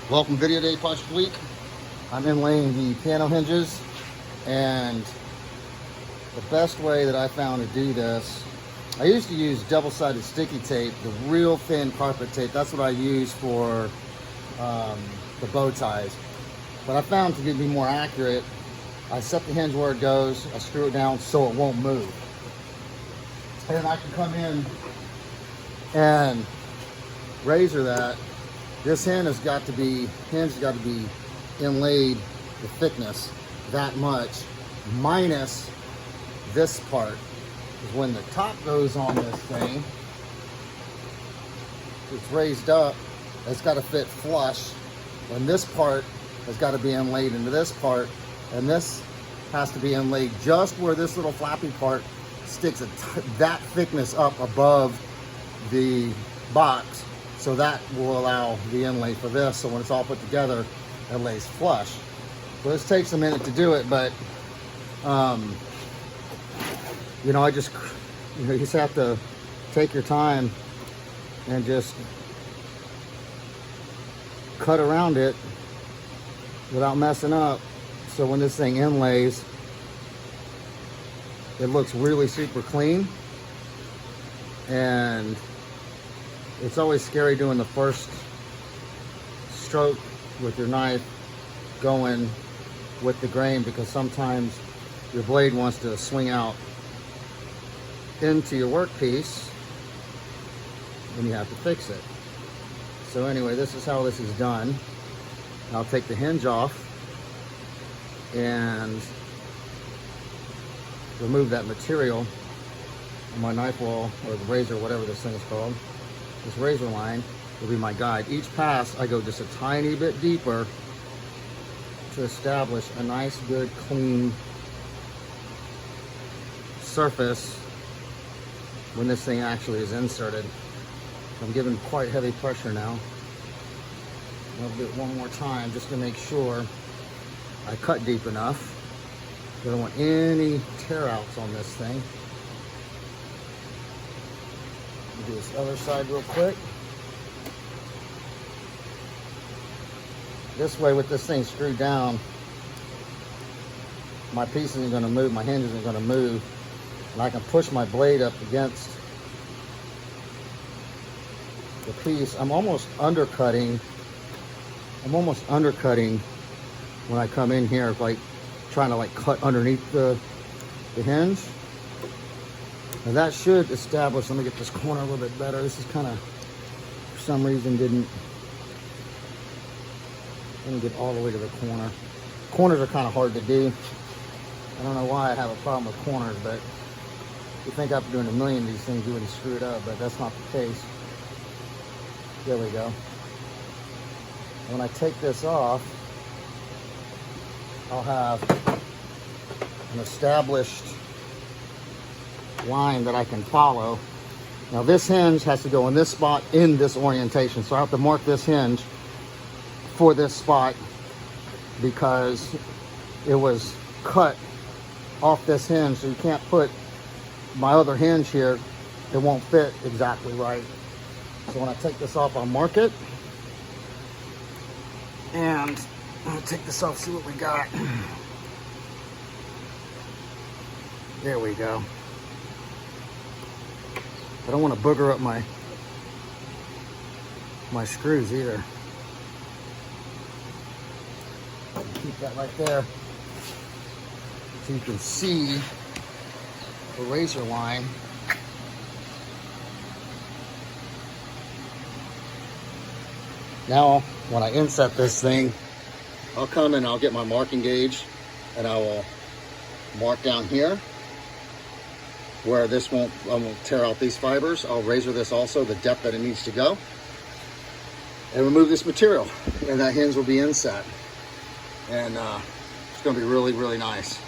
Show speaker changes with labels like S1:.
S1: Welcome video day project week. I'm inlaying the piano hinges, and the best way that I found to do this, I used to use double-sided sticky tape, the real thin carpet tape. That's what I use for the bow ties. But I found to be more accurate, I set the hinge where it goes, I screw it down so it won't move. And I can come in and razor that. This hinge has got to be inlaid the thickness that much, minus this part. Because when the top goes on this thing, it's raised up, it's got to fit flush, and this part has got to be inlaid into this part, and this has to be inlaid just where this little flappy part sticks that thickness up above the box. So that will allow the inlay for this. So when it's all put together, it lays flush. So this takes a minute to do it, but you just have to take your time and just cut around it without messing up. So when this thing inlays, it looks really super clean. And it's always scary doing the first stroke with your knife going with the grain, because sometimes your blade wants to swing out into your workpiece and you have to fix it. So anyway, this is how this is done. I'll take the hinge off and remove that material. My knife will, or the razor, whatever this thing is called. This razor line will be my guide. Each pass, I go just a tiny bit deeper to establish a nice, good, clean surface when this thing actually is inserted. I'm giving quite heavy pressure now. I'll do it one more time just to make sure I cut deep enough. I don't want any tear outs on this thing. Do this other side real quick. This way, with this thing screwed down, my piece isn't going to move, my hinge isn't going to move, and I can push my blade up against the piece. I'm almost undercutting when I come in here, like trying to cut underneath the hinge. And that should establish, let me get this corner a little bit better. This is kind of, for some reason, didn't get all the way to the corner. Corners are kind of hard to do. I don't know why I have a problem with corners, but you think after doing a million of these things, you wouldn't screw it up, but that's not the case. There we go. When I take this off, I'll have an established line that I can follow. Now this hinge has to go in this spot in this orientation, so I have to mark this hinge for this spot because it was cut off this hinge, so you can't put my other hinge here, it won't fit exactly right. So when I take this off, I'll mark it, and I'll take this off, see what we got. There we go. I don't want to booger up my screws either. Keep that right there so you can see the razor line. Now, when I inset this thing, I'll come and I'll get my marking gauge and I will mark down here where this I won't tear out these fibers. I'll razor this also, the depth that it needs to go, and remove this material, and that hinge will be inset. And it's gonna be really, really nice.